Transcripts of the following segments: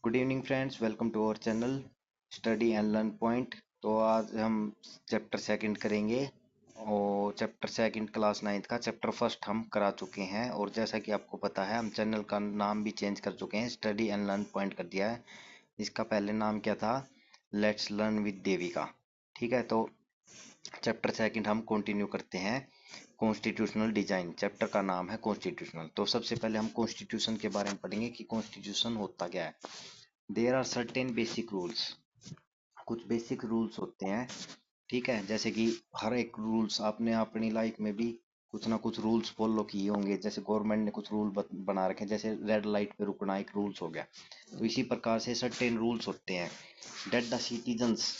Good evening friends, welcome to our channel study and learn point. तो आज हम chapter second करेंगे और चैप्टर सेकंड क्लास नाइन्थ का चैप्टर फर्स्ट हम करा चुके हैं। और जैसा कि आपको पता है, हम चैनल का नाम भी चेंज कर चुके हैं, स्टडी एंड लर्न पॉइंट कर दिया है। इसका पहले नाम क्या था? Let's learn with Devika. ठीक है, तो चैप्टर सेकंड हम कंटिन्यू करते हैं। कॉन्स्टिट्यूशनल डिजाइन चैप्टर का नाम है कॉन्स्टिट्यूशनल। तो सबसे पहले हम कॉन्स्टिट्यूशन के बारे में पढ़ेंगे कि कॉन्स्टिट्यूशन होता क्या है। There are certain basic rules, कुछ बेसिक रूल्स होते हैं। ठीक है, जैसे कि हर एक रूल्स आपने अपनी लाइफ में भी कुछ ना कुछ रूल्स फॉलो किए होंगे। जैसे गवर्नमेंट ने कुछ रूल बना रखे हैं, जैसे रेड लाइट पे रुकना एक रूल्स हो गया। तो इसी प्रकार से सर्टेन रूल्स होते हैं that the citizens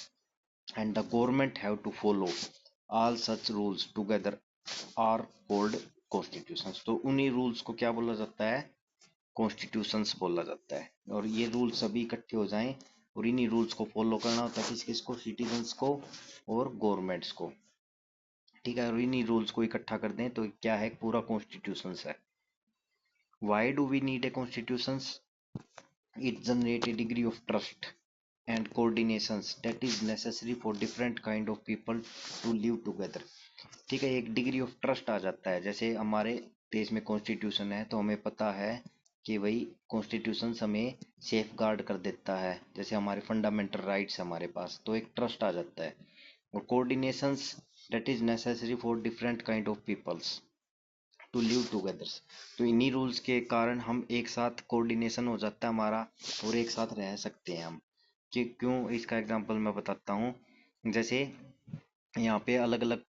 and the government have to follow. All such rules together are called constitutions. तो उन्हीं रूल्स को क्या बोला जाता है? कॉन्स्टिट्यूशंस बोला जाता है। और ये रूल सभी इकट्ठे हो जाएं और इन्हीं रूल्स को फॉलो करना होता है, किस किस को? सिटीजन्स को और गवर्नमेंट्स को। ठीक है, और इन्हीं रूल्स को इकट्ठा कर दें तो क्या है? पूरा कॉन्स्टिट्यूशंस है। Why do we need a constitutions? It generate a degree of trust and coordinations that is necessary for different kind of people to live together. ठीक है, एक डिग्री ऑफ ट्रस्ट आ जाता है। जैसे हमारे देश में कॉन्स्टिट्यूशन है तो हमें पता है कि भाई कॉन्स्टिट्यूशन हमें सेफ गार्ड कर देता है, जैसे हमारे फंडामेंटल राइट्स हमारे पास, तो एक ट्रस्ट आ जाता है। और coordinations that is necessary for different kind of peoples to live together. तो इन्हीं रूल्स के कारण हम एक साथ कोऑर्डिनेशन हो जाता है हमारा और एक साथ रह सकते हैं हम। कि क्यों? इसका एग्जांपल मैं बताता हूँ। जैसे यहाँ पे अलग अलग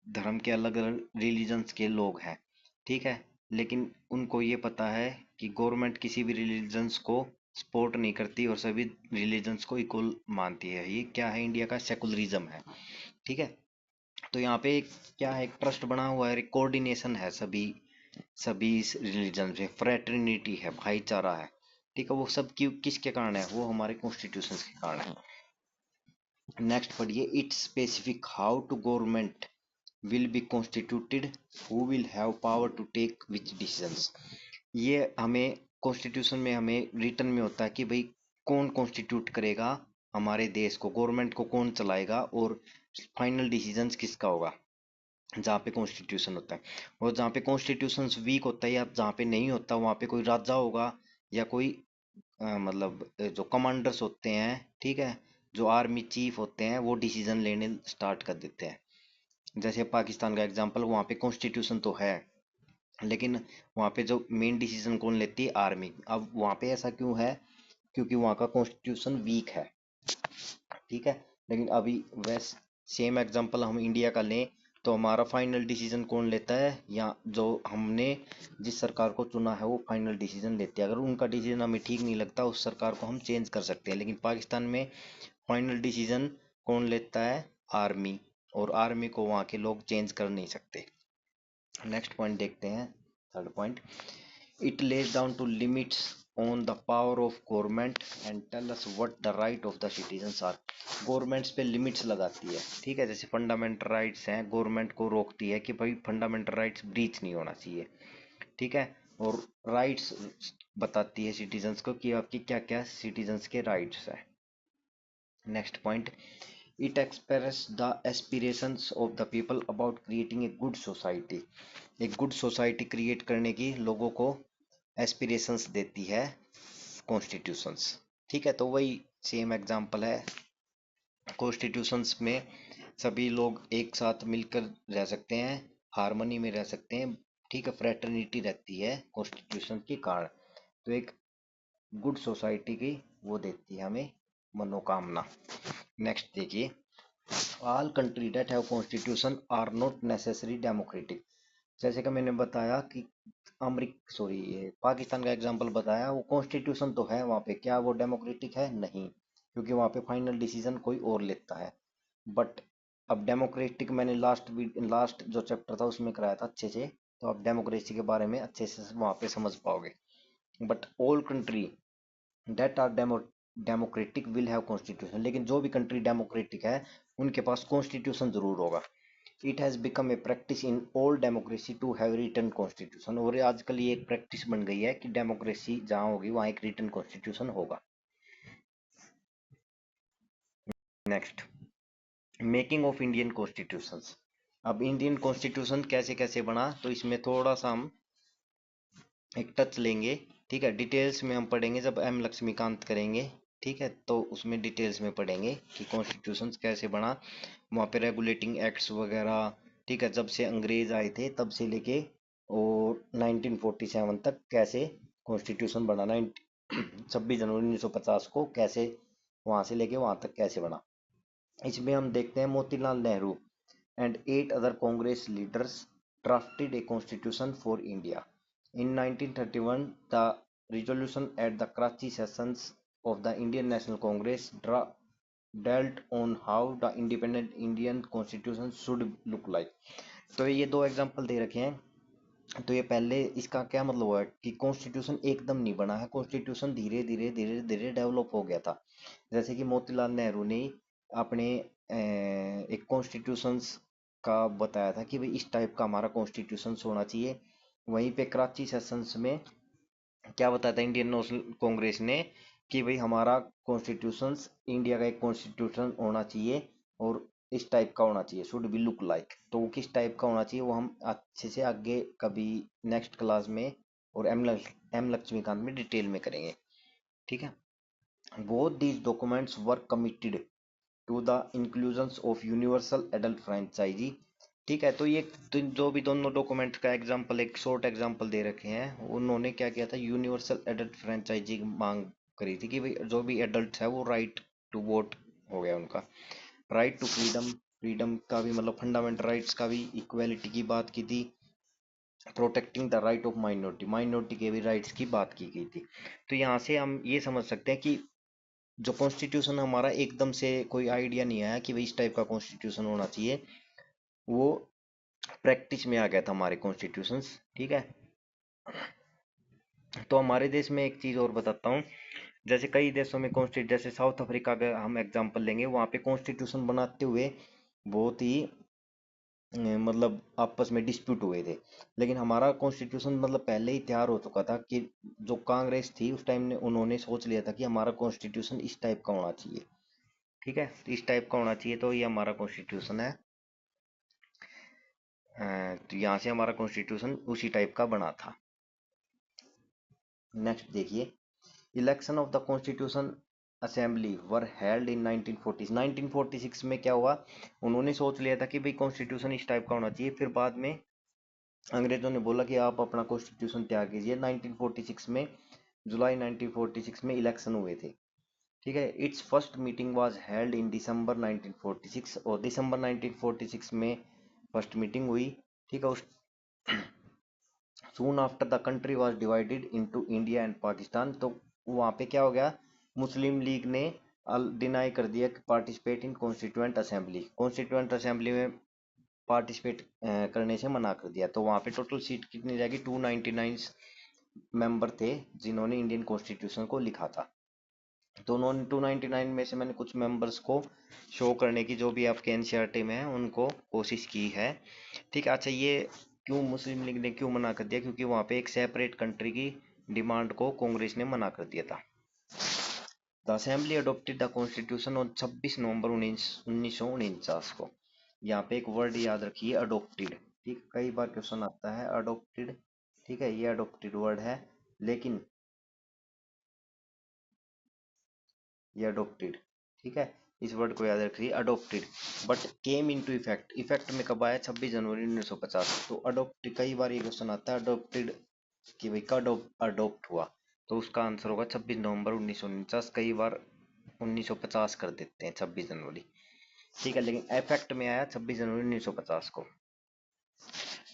धर्म के अलग अलग रिलीजन्स के लोग हैं। ठीक है, लेकिन उनको ये पता है कि गवर्नमेंट किसी भी रिलीजन्स को सपोर्ट नहीं करती और सभी रिलीजन्स को इक्वल मानती है। ये क्या है? इंडिया का सेकुलरिज्म है। ठीक है, तो यहाँ पे क्या है? एक ट्रस्ट बना हुआ है, एक कोऑर्डिनेशन है सभी सभी रिलीजन से, फ्रेटर्निटी है, भाईचारा है। ठीक है, वो सब क्यों किसके कारण है? वो हमारे कॉन्स्टिट्यूशन के कारण है। नेक्स्ट पढ़िए, it's specific how to government will be constituted, who will have power to take which decisions। ये हमें कॉन्स्टिट्यूशन में हमें रिटर्न में होता है कि भाई कौन कॉन्स्टिट्यूट करेगा हमारे देश को, गवर्नमेंट को कौन चलाएगा और फाइनल डिसीजंस किसका होगा। जहाँ पे कॉन्स्टिट्यूशन होता है, और जहाँ पे कॉन्स्टिट्यूशन वीक होता है या जहाँ पे नहीं होता, वहाँ पे कोई राजा होगा या कोई मतलब जो कमांडर्स होते हैं, ठीक है, जो आर्मी चीफ होते हैं, वो डिसीजन लेने स्टार्ट कर देते हैं। जैसे पाकिस्तान का एग्जांपल, वहाँ पे कॉन्स्टिट्यूशन तो है लेकिन वहाँ पे जो मेन डिसीजन कौन लेती है? आर्मी। अब वहाँ पे ऐसा क्यों है? क्योंकि वहाँ का कॉन्स्टिट्यूशन वीक है। ठीक है, लेकिन अभी वैसे सेम एग्जांपल हम इंडिया का लें तो हमारा फाइनल डिसीजन कौन लेता है? या जो हमने जिस सरकार को चुना है वो फाइनल डिसीजन लेती है। अगर उनका डिसीजन हमें ठीक नहीं लगता, उस सरकार को हम चेंज कर सकते हैं। लेकिन पाकिस्तान में फाइनल डिसीजन कौन लेता है? आर्मी। और आर्मी को वहाँ के लोग चेंज कर नहीं सकते। नेक्स्ट पॉइंट देखते हैं, third point. It lays down to limits on the power of government and tell us what the right of the citizens are. Governments पे लिमिट्स लगाती है। ठीक है, जैसे फंडामेंटल राइट्स हैं, गवर्नमेंट को रोकती है कि भाई फंडामेंटल राइट्स ब्रीच नहीं होना चाहिए। ठीक है, और राइट्स बताती है सिटीजंस को कि आपकी क्या क्या सिटीजंस के राइट्स है। Next point, it express the aspirations of the people about creating a good society. एक गुड सोसाइटी क्रिएट करने की लोगों को एस्पिरेशंस देती है कॉन्स्टिट्यूशंस। ठीक है, तो वही सेम एग्जांपल है। कॉन्स्टिट्यूशंस में सभी लोग एक साथ मिलकर रह सकते हैं, हार्मनी में रह सकते हैं। ठीक है, फ्रेटर्निटी रहती है कॉन्स्टिट्यूशन के कारण। तो एक गुड सोसाइटी की वो देती है हमें मनोकामना। नेक्स्ट देखिए, all country that have constitution are not necessary democratic. जैसे कि मैंने बताया कि ये पाकिस्तान का एग्जांपल बताया, वो कॉन्स्टिट्यूशन तो है वहाँ पे, क्या वो डेमोक्रेटिक है? नहीं, क्योंकि वहाँ पे फाइनल डिसीजन कोई और लेता है। बट अब डेमोक्रेटिक मैंने लास्ट जो चैप्टर था उसमें कराया था अच्छे से, तो आप डेमोक्रेसी के बारे में अच्छे से वहाँ पे समझ पाओगे। But all country that are democratic will have constitution. लेकिन जो भी कंट्री डेमोक्रेटिक है उनके पास कॉन्स्टिट्यूशन जरूर होगा। It has become a practice in all democracy to have written constitution. और आजकल ये एक प्रैक्टिस बन गई है कि डेमोक्रेसी जहाँ होगी वहाँ एक रिटन कॉन्स्टिट्यूशन होगा। Next, making of Indian constitutions. अब इंडियन कॉन्स्टिट्यूशन कैसे कैसे बना, तो इसमें थोड़ा सा हम एक टच लेंगे। ठीक है, डिटेल्स में हम पढ़ेंगे जब एम लक्ष्मीकांत करेंगे। ठीक है, तो उसमें डिटेल्स में पढ़ेंगे कि कॉन्स्टिट्यूशन कैसे बना, वहाँ पे रेगुलेटिंग एक्ट्स वगैरह। ठीक है, जब से अंग्रेज आए थे तब से लेके और 1947 तक कैसे कॉन्स्टिट्यूशन बना, 26 जनवरी 1950 को कैसे वहाँ से लेके वहाँ तक कैसे बना। इसमें हम देखते हैं Motilal Nehru and 8 other Congress leaders drafted a constitution for India. In 1931, the resolution at the Karachi sessions of the Indian National Congress dealt on how the independent Indian constitution should look like. तो ये दो example दे रखे हैं। तो ये पहले इसका क्या मतलब हुआ कि कॉन्स्टिट्यूशन एकदम नहीं बना है, कॉन्स्टिट्यूशन धीरे धीरे धीरे धीरे डेवलप हो गया था। जैसे कि मोतीलाल नेहरू ने अपने एक कॉन्स्टिट्यूशन का बताया था कि भाई इस टाइप का हमारा कॉन्स्टिट्यूशन होना चाहिए। वहीं पे कराची सेशंस में क्या बताया था इंडियन नेशनल कांग्रेस ने कि भाई हमारा कॉन्स्टिट्यूशन इंडिया का एक कॉन्स्टिट्यूशन होना चाहिए और इस टाइप का होना चाहिए, शुड बी लुक लाइक। तो वो किस टाइप का होना चाहिए वो हम अच्छे से आगे कभी नेक्स्ट क्लास में और एम लक्ष्मीकांत में डिटेल में करेंगे। ठीक है, both these documents were committed to the inclusions of universal adult franchise. ठीक है, तो ये जो भी दोनों डॉक्यूमेंट का एग्जांपल, एक शॉर्ट एग्जांपल दे रखे हैं, उन्होंने क्या किया था, यूनिवर्सल एडल्ट फ्रेंचाइजी की मांग करी थी कि भाई जो भी एडल्ट है वो राइट टू वोट हो गया उनका, राइट टू फ्रीडम, फ्रीडम का भी मतलब फंडामेंटल राइट्स का भी, इक्वेलिटी की बात की थी, protecting the right of minority, minority के भी राइट्स की बात की गई थी। तो यहाँ से हम ये समझ सकते हैं कि जो कॉन्स्टिट्यूशन हमारा एकदम से कोई आइडिया नहीं आया कि भाई इस टाइप का कॉन्स्टिट्यूशन होना चाहिए, वो प्रैक्टिस में आ गया था हमारे कॉन्स्टिट्यूशंस। ठीक है, तो हमारे देश में एक चीज और बताता हूँ। जैसे कई देशों में कॉन्स्टिट्यूशन, जैसे साउथ अफ्रीका का हम एग्जांपल लेंगे, वहाँ पे कॉन्स्टिट्यूशन बनाते हुए बहुत ही मतलब आपस में डिस्प्यूट हुए थे। लेकिन हमारा कॉन्स्टिट्यूशन मतलब पहले ही तैयार हो चुका था कि जो कांग्रेस थी उस टाइम ने उन्होंने सोच लिया था कि हमारा कॉन्स्टिट्यूशन इस टाइप का होना चाहिए। ठीक है, तो इस टाइप का होना चाहिए, तो ये हमारा कॉन्स्टिट्यूशन है। तो यहाँ से हमारा कॉन्स्टिट्यूशन उसी टाइप का बना था। नेक्स्ट देखिए, election of the constitution assembly were held in 1940। 1946 में क्या हुआ, उन्होंने सोच लिया था कि भाई कॉन्स्टिट्यूशन इस टाइप का होना चाहिए, फिर बाद में अंग्रेजों ने बोला कि आप अपना कॉन्स्टिट्यूशन तैयार कीजिए। 1946 में, जुलाई 1946 में इलेक्शन हुए थे। ठीक है, it's first meeting was held in December 1946, और दिसंबर 1946 में फर्स्ट मीटिंग हुई। ठीक है, उस soon after the country was divided into India and Pakistan. तो वहाँ पे क्या हो गया, मुस्लिम लीग ने डिनाई कर दिया कि participate in constituent assembly, constituent assembly में पार्टिसिपेट करने से मना कर दिया। तो वहाँ पे टोटल सीट कितनी रहेगी, 299 मेंबर थे जिन्होंने इंडियन कॉन्स्टिट्यूशन को लिखा था। तो उन्होंने 299 में से मैंने कुछ मेंबर्स को शो करने की, जो भी आपके एनसीईआरटी में है उनको कोशिश की है। ठीक है, अच्छा ये क्यों मुस्लिम लीग ने क्यों मना कर दिया, क्योंकि वहाँ पे एक सेपरेट कंट्री की डिमांड को कांग्रेस ने मना कर दिया था। The assembly adopted the constitution on 26 नवंबर 1949 को। यहाँ पे एक वर्ड याद रखिए, अडोप्टेड। ठीक, कई बार क्वेश्चन आता है अडोप्टेड। ठीक है, ये अडोप्टेड वर्ड है, लेकिन ये अडोप्टेड। ठीक है, इस वर्ड को याद रखिए, adopted. But came into effect, effect में कब आया, 26 जनवरी 1950। तो अडोप्ट, कई बार ये क्वेश्चन आता है अडोप्टेड कि भाई कब अडोप्ट हुआ, तो उसका आंसर होगा 26 नवंबर 1949। कई बार 1950 कर देते हैं 26 जनवरी। ठीक है, लेकिन इफेक्ट में आया 26 जनवरी 1950 को।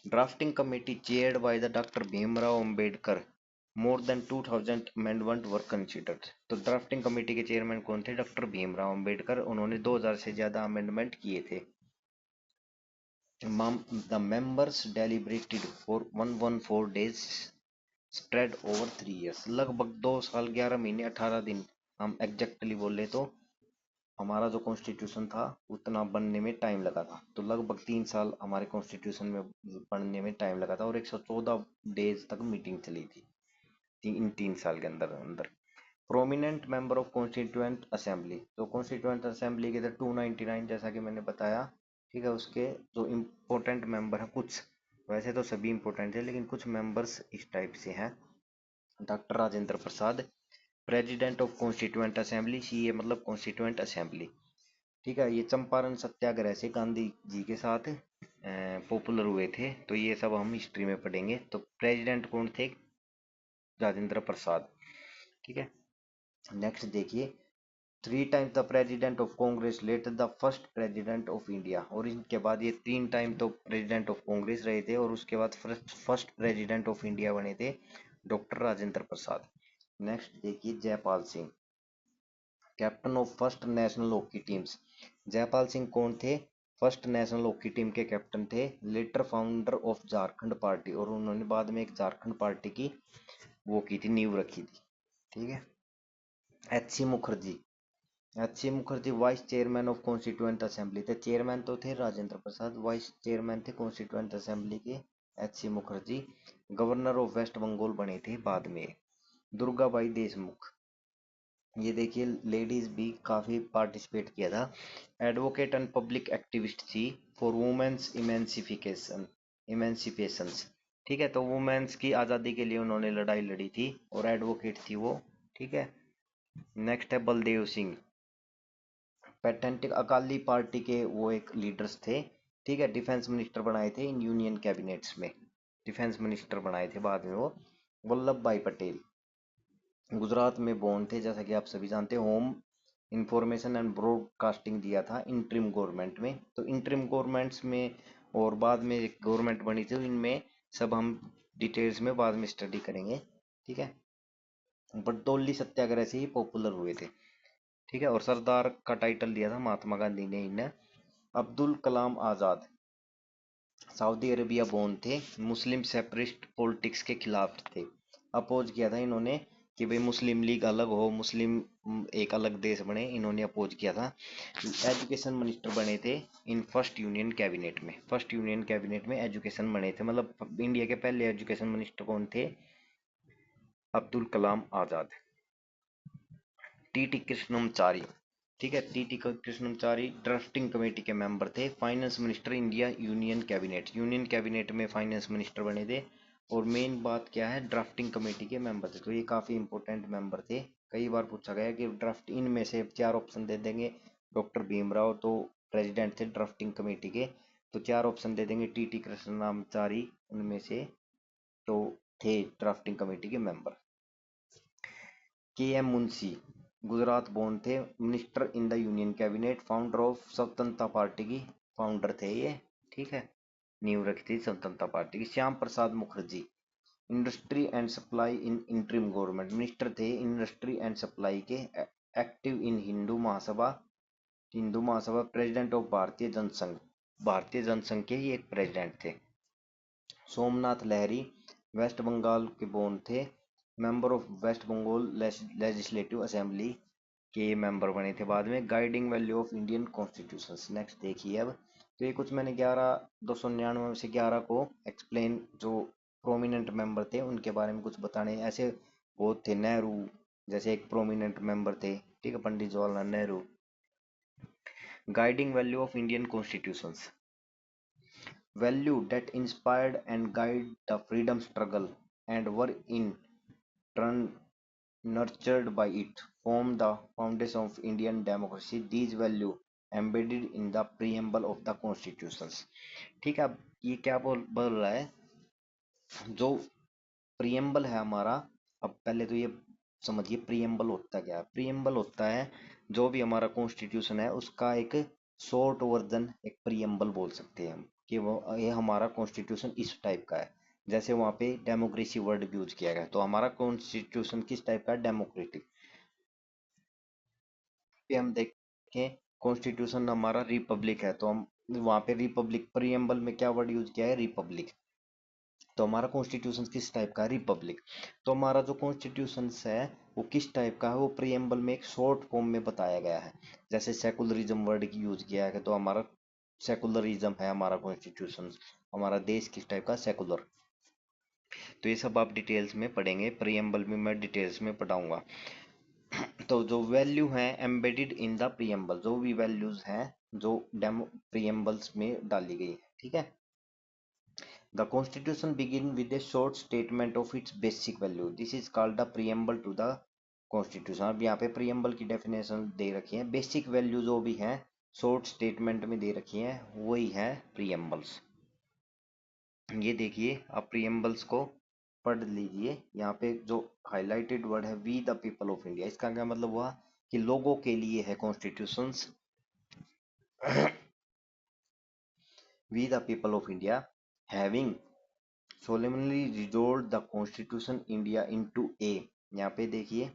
Drafting committee chaired by the doctor Bhimrao Ambedkar, more than 2000 amendment were considered. तो ड्राफ्टिंग कमेटी के चेयरमैन कौन थे, डॉक्टर भीमराव अंबेडकर, उन्होंने 2000 से ज्यादा अमेंडमेंट किए थे। The members deliberated for 114 days spread over 3 years। लगभग 2 साल 11 महीने 18 दिन, हम एग्जैक्टली बोले तो हमारा जो कॉन्स्टिट्यूशन था उतना बनने में टाइम लगा था। तो लगभग 3 साल हमारे कॉन्स्टिट्यूशन में बनने में टाइम लगा था, और 114 डेज तक मीटिंग चली थी इन 3 साल के अंदर अंदर। Prominent member of constituent assembly, तो कॉन्स्टिट्यूएंट असेंबली के 299 जैसा कि मैंने बताया, ठीक है, उसके जो इम्पोर्टेंट मेंबर हैं कुछ, वैसे तो सभी इम्पोर्टेंट है लेकिन कुछ मेंबर्स इस टाइप से हैं। Doctor Rajendra Prasad, president of constituent assembly, C A मतलब कॉन्स्टिट्यूएंट असेंबली, ठीक है। ये चंपारण सत्याग्रह से गांधी जी के साथ पॉपुलर हुए थे, तो ये सब हम हिस्ट्री में पढ़ेंगे। तो प्रेसिडेंट कौन थे? राजेंद्र प्रसाद, ठीक है। नेक्स्ट देखिए, three times the president of Congress, later the first president of India, और इनके बाद ये 3 टाइम तो प्रेसिडेंट ऑफ कांग्रेस रहे थे और उसके बाद फर्स्ट प्रेसिडेंट ऑफ इंडिया बने थे डॉक्टर राजेंद्र प्रसाद। नेक्स्ट देखिए, Jaipal Singh, captain of first national hockey teams. Jaipal Singh कौन थे? फर्स्ट नेशनल हॉकी टीम के कैप्टन थे, later founder of Jharkhand party, और उन्होंने बाद में एक झारखंड पार्टी की वो की थी, नींव रखी थी, ठीक है। H C Mukherjee, H C Mukherjee vice chairman of constituent assembly थे, चेयरमैन तो थे राजेंद्र प्रसाद, वाइस चेयरमैन थे कॉन्स्टिट्यूएंट असेंबली के H C Mukherjee. Governor of West Bengal बने थे बाद में। दुर्गाबाई देशमुख, ये देखिए लेडीज भी काफी पार्टिसिपेट किया था। एडवोकेट एंड पब्लिक एक्टिविस्ट थी फॉर वुमेन्स इमेंसिपेशंस, ठीक है, तो वुमेन्स की आज़ादी के लिए उन्होंने लड़ाई लड़ी थी और एडवोकेट थी वो, ठीक है। नेक्स्ट है बलदेव सिंह, पेटेंटिक अकाली पार्टी के वो एक लीडर्स थे, ठीक है, डिफेंस मिनिस्टर बनाए थे इन यूनियन कैबिनेट्स में, डिफेंस मिनिस्टर बनाए थे बाद में वो। वल्लभ भाई पटेल, गुजरात में बोर्न थे जैसा कि आप सभी जानते हैं, होम इंफॉर्मेशन एंड ब्रॉडकास्टिंग दिया था इंटरिम गवर्नमेंट में, तो इंटरिम गवर्नमेंट्स में और बाद में एक गवर्नमेंट बनी थी, इनमें सब हम डिटेल्स में बाद में स्टडी करेंगे, ठीक है। बरदौली सत्याग्रह से ही पॉपुलर हुए थे, ठीक है, और सरदार का टाइटल दिया था महात्मा गांधी ने इन्हें। Abdul Kalam Azad, Saudi Arabia born थे, मुस्लिम सेपरेटिस्ट पॉलिटिक्स के खिलाफ थे, अपोज किया था इन्होंने कि भाई मुस्लिम लीग अलग हो, मुस्लिम एक अलग देश बने, इन्होंने अपोज किया था। एजुकेशन मिनिस्टर बने थे इन फर्स्ट यूनियन कैबिनेट में, फर्स्ट यूनियन कैबिनेट में एजुकेशन बने थे, मतलब इंडिया के पहले एजुकेशन मिनिस्टर कौन थे? अब्दुल कलाम आजाद। टीटी कृष्णमचारी, ठीक है, टीटी कृष्णमचारी ड्राफ्टिंग कमेटी के मेंबर थे, finance minister India union cabinet में फाइनेंस मिनिस्टर बने थे, और मेन बात क्या है, ड्राफ्टिंग कमेटी के मेंबर थे, तो ये काफी इंपॉर्टेंट मेंबर थे। कई बार पूछा गया कि ड्राफ्ट, इनमें से 4 ऑप्शन दे देंगे, डॉक्टर भीमराव तो प्रेसिडेंट थे ड्राफ्टिंग कमेटी के, तो 4 ऑप्शन दे देंगे, टीटी कृष्णमचारी उनमें से तो थे ड्राफ्टिंग कमेटी के मेंबर। के एम मुंशी, गुजरात बोर्न थे, minister in the union cabinet, founder of स्वतंत्रता पार्टी की फाउंडर थे ये, ठीक है, नींव रखी थी स्वतंत्रता पार्टी की। Shyama Prasad Mukherjee, industry and supply in interim government, minister थे इंडस्ट्री एंड सप्लाई के, active in Hindu Mahasabha, president of Bharatiya Jana Sangh के ही एक प्रेसिडेंट थे। सोमनाथ लहरी, वेस्ट बंगाल के बोर्न थे, member of West Bengal legislative assembly के ये मेंबर बने थे बाद में। Guiding value of Indian constitution, next देखिए अब, तो ये कुछ मैंने 299 में से 11 को एक्सप्लेन, जो प्रोमिनेंट मेंबर थे उनके बारे में कुछ बताने, ऐसे बहुत थे, नेहरू जैसे एक प्रोमिनेंट मेंबर थे, ठीक है, Pandit Jawaharlal Nehru. Guiding value of Indian constitutions, value that inspired and guided the freedom struggle and were in turn nurtured by it, form the foundation of Indian democracy. These value embedded in the preamble of the constitutions, ठीक है। अब ये क्या बोल रहा है, जो preamble है हमारा, अब पहले तो ये समझिए प्रियम्बल होता क्या है। प्रियम्बल होता है जो भी हमारा कॉन्स्टिट्यूशन है उसका एक शॉर्ट वर्जन, एक प्रियम्बल बोल सकते हैं हम, कि वो ये हमारा कॉन्स्टिट्यूशन इस टाइप का है। जैसे वहाँ पे डेमोक्रेसी वर्ड भी यूज किया गया, तो हमारा कॉन्स्टिट्यूशन किस टाइप का है? डेमोक्रेटिक। पे हम देखें कॉन्स्टिट्यूशन हमारा रिपब्लिक है, तो हम वहाँ पे रिपब्लिक, प्रियम्बल में क्या वर्ड यूज किया है? रिपब्लिक। तो हमारा कॉन्स्टिट्यूशन किस टाइप का है? रिपब्लिक। तो हमारा जो कॉन्स्टिट्यूशन है वो किस टाइप का है? वो प्रियम्बल में एक शॉर्ट फॉर्म में बताया गया है। जैसे सेकुलरिज्म वर्ड की यूज किया है, तो हमारा सेकुलरिज्म है हमारा कॉन्स्टिट्यूशन, हमारा देश किस टाइप का? सेकुलर। तो ये सब आप डिटेल्स में पढ़ेंगे, प्रियम्बल में मैं डिटेल्स में पढ़ाऊंगा। तो जो वैल्यू हैं एम्बेडेड इन द प्रीएम्बल, जो भी वैल्यूज हैं जो डेमो प्रीएम्बल्स में डाली गई है, ठीक है। The constitution begin with a short statement of its basic value, this is called the preamble to the constitution. अब यहाँ पे प्रीएम्बल की डेफिनेशन दे रखी है, बेसिक वैल्यू जो भी हैं शॉर्ट स्टेटमेंट में दे रखी हैं वही है प्रीएम्बल्स। ये देखिए आप प्रीएम्बल्स को पढ़ लीजिए, यहाँ पे जो हाईलाइटेड वर्ड है we the people of India, इसका क्या मतलब हुआ कि लोगों के लिए है constitutions. We the people of India having solemnly resolved the constitution India into a, यहाँ पे देखिए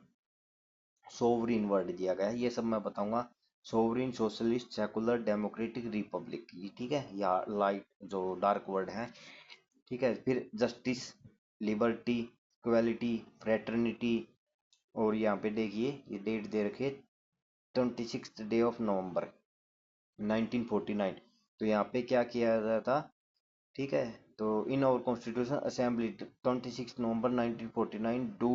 सोवरिन वर्ड दिया गया है, ये सब मैं बताऊंगा। Sovereign, socialist, secular, democratic, Republic, ठीक है, या लाइट जो डार्क वर्ड है, ठीक है। फिर जस्टिस, लिबर्टी, इक्वालिटी, फ्रेटर्निटी, और यहाँ पे देखिए ये डेट दे रखे 26 डे ऑफ नवंबर 1949। तो यहाँ पे क्या किया गया था, ठीक है। तो इन आवर कॉन्स्टिट्यूशन असेंबली 26 नवंबर 1949 डू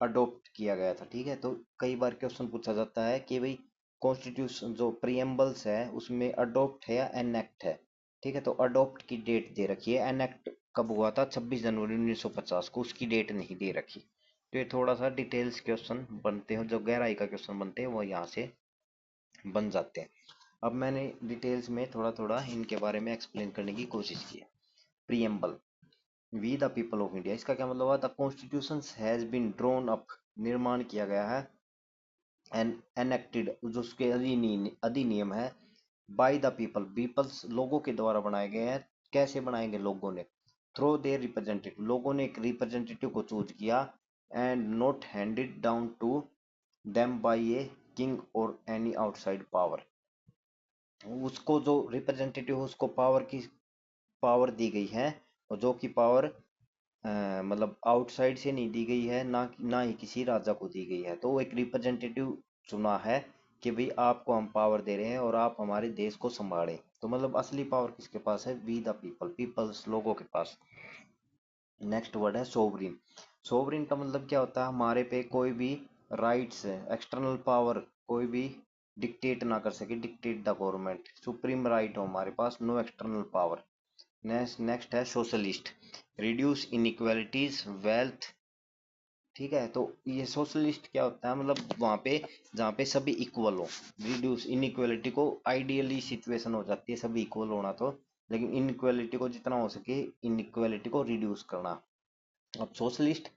अडोप्ट किया गया था, ठीक है। तो कई बार क्वेश्चन पूछा जाता है कि भाई कॉन्स्टिट्यूशन जो प्रीएम्बल्स है उसमें अडोप्ट है या एनेक्ट है, ठीक है। तो अडोप्ट की डेट दे रखी है, एनेक्ट कब हुआ था 26 जनवरी 1950 को, उसकी डेट नहीं दे रखी। तो ये थोड़ा सा डिटेल्स क्वेश्चन बनते हैं, जो गहराई का क्वेश्चन बनते हैं वो यहाँ से बन जाते हैं। अब मैंने डिटेल्स में थोड़ा थोड़ा इनके बारे में एक्सप्लेन करने की कोशिश की है। Preamble, we the people of India, इसका क्या मतलब हुआ, the constitution has been drawn up, निर्माण किया गया है, एंड एनेक्टेड जो उसके अधिनियम है, बाय द पीपल, पीपल्स लोगों के द्वारा बनाए गए हैं। कैसे बनाएंगे लोगों ने, थ्रो देयर रिप्रेजेंटेटिव, लोगों ने एक रिप्रेजेंटेटिव को चूज किया, and not handed down to them by a king और एनी आउटसाइड पावर, उसको जो रिप्रेजेंटेटिव उसको पावर दी गई है, और जो कि पावर मतलब आउटसाइड से नहीं दी गई है, ना ही किसी राजा को दी गई है। तो वो एक रिप्रेजेंटेटिव चुना है कि भाई आपको हम पावर दे रहे हैं और आप हमारे देश को संभालें। तो मतलब असली पावर किसके पास है, वी द पीपल, पीपल्स लोगों के पास। नेक्स्ट वर्ड है सोवरिन। सोवरिन का मतलब क्या होता है, हमारे पे कोई भी राइट्स है, एक्सटर्नल पावर कोई भी डिक्टेट ना कर सके, dictate the government, supreme right हो हमारे पास, नो एक्सटर्नल पावर। नेक्स्ट है सोशलिस्ट, रिड्यूस इनइक्वालिटीज वेल्थ, ठीक है। तो ये सोशलिस्ट क्या होता है, मतलब वहां पे जहाँ पे सभी इक्वल हो, रिड्यूस इनइक्वालिटी को, आइडियली सिचुएशन हो जाती है सभी इक्वल होना तो, लेकिन इनइक्वालिटी को जितना हो सके इनइक्वालिटी को रिड्यूस करना। अब सोशलिस्ट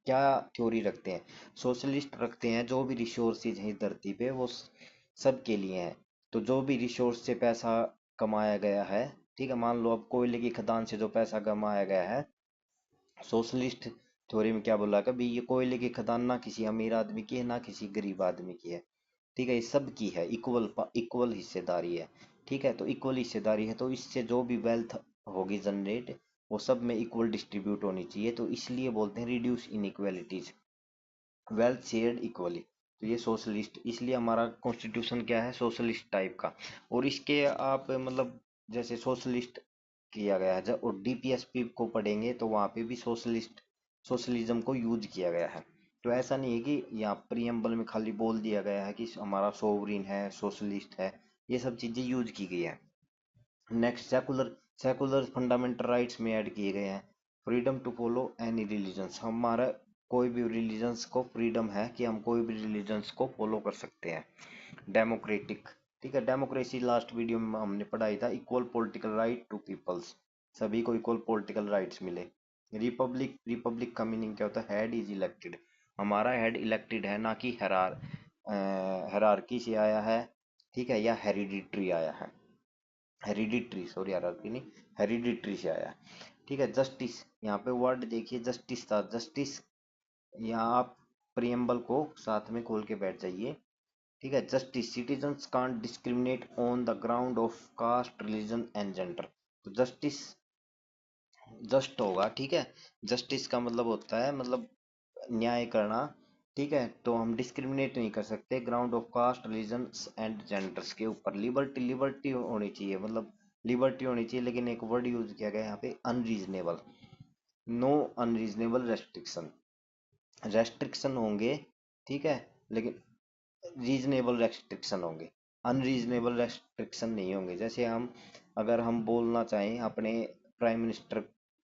क्या थ्योरी रखते हैं, सोशलिस्ट रखते हैं जो भी रिसोर्सेज हैं इस धरती पे वो सबके लिए हैं। तो जो भी रिसोर्स से पैसा कमाया गया है, ठीक है, मान लो अब कोयले की खदान से जो पैसा कमाया गया है, सोशलिस्ट थ्योरी में क्या बोला कि भाई ये कोयले की खदान ना किसी अमीर आदमी की है ना किसी गरीब आदमी की है, ठीक है, ये सब की है, इक्वल इक्वल हिस्सेदारी है, ठीक है। तो इक्वल हिस्सेदारी है तो इससे जो भी वेल्थ होगी जनरेट वो सब में इक्वल डिस्ट्रीब्यूट होनी चाहिए, तो इसलिए बोलते हैं reduce inequalities, wealth shared equally. तो ये सोशलिस्ट, इसलिए हमारा कॉन्स्टिट्यूशन क्या है, सोशलिस्ट टाइप का। और इसके आप मतलब जैसे सोशलिस्ट किया गया है, जब और डीपीएसपी को पढ़ेंगे तो वहाँ पे भी सोशलिज्म को यूज किया गया है। तो ऐसा नहीं है कि यहाँ प्रीएम्बल में खाली बोल दिया गया है कि हमारा सोवरिन है, सोशलिस्ट है, ये सब चीजें यूज की गई है। Next secular, secular fundamental rights में ऐड किए गए हैं, freedom to follow any religions, हमारा कोई भी रिलीजन्स को फ्रीडम है कि हम कोई भी रिलीजन्स को फॉलो कर सकते हैं। डेमोक्रेटिक, ठीक है, डेमोक्रेसी लास्ट वीडियो में हमने पढ़ाई था, equal political right to peoples, सभी को इक्वल पॉलिटिकल राइट्स मिले। रिपब्लिक, रिपब्लिक का मीनिंग क्या होता है, हेड इज इलेक्टेड, हमारा हेड इलेक्टेड है ना कि हेरारकी से आया है, ठीक है, या हेरिडिटरी आया है, हेरिडिटरी सॉरी हायरार्की नहीं, हेरिडिटरी से आया है, ठीक है। जस्टिस, यहाँ पे वर्ड देखिए जस्टिस था, जस्टिस, यहाँ आप प्रियम्बल को साथ में खोल के बैठ जाइए, ठीक है। Justice, citizens can't discriminate on the ground of caste religion and gender, तो जस्टिस जस्ट होगा, ठीक है। जस्टिस का मतलब होता है मतलब न्याय करना, ठीक है। तो हम डिस्क्रिमिनेट नहीं कर सकते ground of caste religion and genders के ऊपर। लिबर्टी, लिबर्टी होनी चाहिए, मतलब लिबर्टी होनी चाहिए, लेकिन एक वर्ड यूज किया गया यहाँ पे unreasonable, no unreasonable restriction, restriction होंगे, ठीक है, लेकिन रीजनेबल रेस्ट्रिक्शन होंगे, अनरीजनेबल रेस्ट्रिक्शन नहीं होंगे। जैसे हम अगर हम बोलना चाहें अपने प्राइम मिनिस्टर,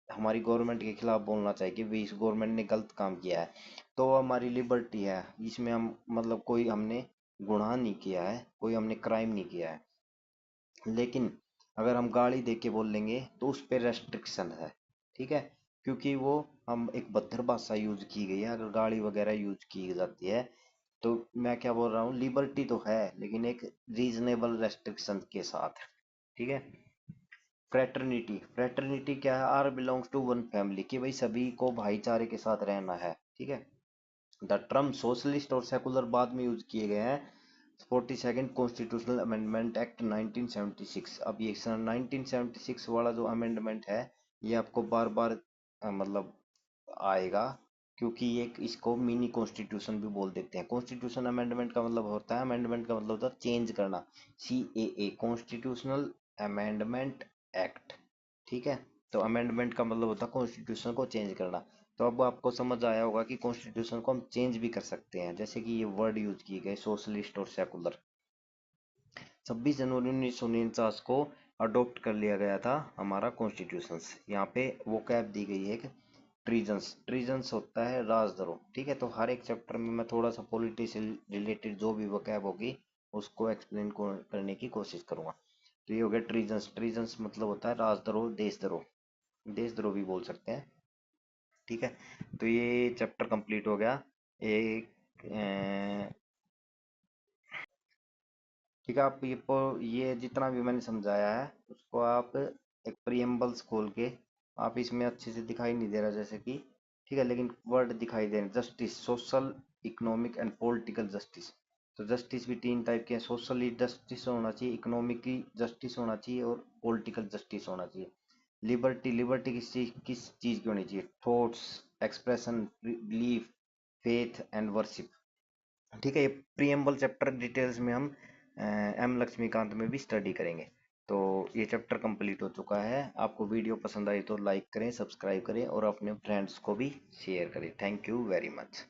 हमारी गवर्नमेंट के खिलाफ बोलना चाहिए कि भाई इस गवर्नमेंट ने गलत काम किया है, तो वो हमारी लिबर्टी है, इसमें हम मतलब कोई हमने गुनाह नहीं किया है, कोई हमने क्राइम नहीं किया है। लेकिन अगर हम गाली दे के बोल लेंगे तो उस पर रेस्ट्रिक्शन है, ठीक है, क्योंकि वो हम एक भद्दर भाषा यूज की गई है, अगर गाली वगैरह यूज की जाती है तो मैं क्या बोल रहा हूँ, लिबर्टी तो है लेकिन एक रीजनेबल रेस्ट्रिक्शन के साथ, ठीक है। फ्रेटर्निटी, फ्रेटर्निटी क्या है, are belongs to one family, कि भाई सभी को भाईचारे के साथ रहना है, ठीक है। द टर्म सोशलिस्ट और सेकुलर बाद में यूज किए गए हैं। 42nd constitutional amendment act 1976। अब ये सन 1976 वाला जो अमेंडमेंट है, ये आपको बार बार मतलब आएगा, क्योंकि ये इसको मिनी कॉन्स्टिट्यूशन भी बोल देते हैं। कॉन्स्टिट्यूशन अमेंडमेंट का मतलब होता है, अमेंडमेंट का मतलब होता है चेंज करना, CAA, कॉन्स्टिट्यूशनल अमेंडमेंट एक्ट, ठीक है। तो अमेंडमेंट का मतलब होता है कॉन्स्टिट्यूशन को चेंज करना। तो अब आपको समझ आया होगा कि कॉन्स्टिट्यूशन को हम चेंज भी कर सकते हैं, जैसे कि ये वर्ड यूज किए गए सोशलिस्ट और सेकुलर। 26 जनवरी 1949 को अडॉप्ट कर लिया गया था हमारा कॉन्स्टिट्यूशन। यहाँ पे वो कैब दी गई है, एक ट्रीजन्स, ट्रीजन्स होता है राजद्रोह, ठीक है। तो हर एक चैप्टर में मैं थोड़ा सा पॉलिटिक्स से रिलेटेड जो भी वोकैब होगी उसको एक्सप्लेन करने की कोशिश करूंगा। तो ये हो गया ट्रीजन्स, ट्रीजन्स मतलब होता है राजद्रोह, देशद्रोह, देशद्रोह भी बोल सकते हैं, ठीक है। तो ये चैप्टर कंप्लीट हो गया। एक ठीक है, आप ये जितना भी मैंने समझाया है उसको आप एक प्रियम्बल्स खोल के, आप इसमें अच्छे से दिखाई नहीं दे रहा जैसे कि, ठीक है, लेकिन वर्ड दिखाई दे रहे हैं, justice, social, economic and political justice. तो जस्टिस भी तीन टाइप के हैं, सोशली जस्टिस होना चाहिए, इकोनॉमिकली जस्टिस होना चाहिए और पॉलिटिकल जस्टिस होना चाहिए। लिबर्टी, लिबर्टी किस चीज की होनी चाहिए, thoughts, expression, belief, faith and worship, ठीक है। ये प्रीएम्बल चैप्टर डिटेल्स में हम एम लक्ष्मीकांत में भी स्टडी करेंगे। तो ये चैप्टर कंप्लीट हो चुका है। आपको वीडियो पसंद आई तो लाइक करें, सब्सक्राइब करें और अपने फ्रेंड्स को भी शेयर करें। Thank you very much.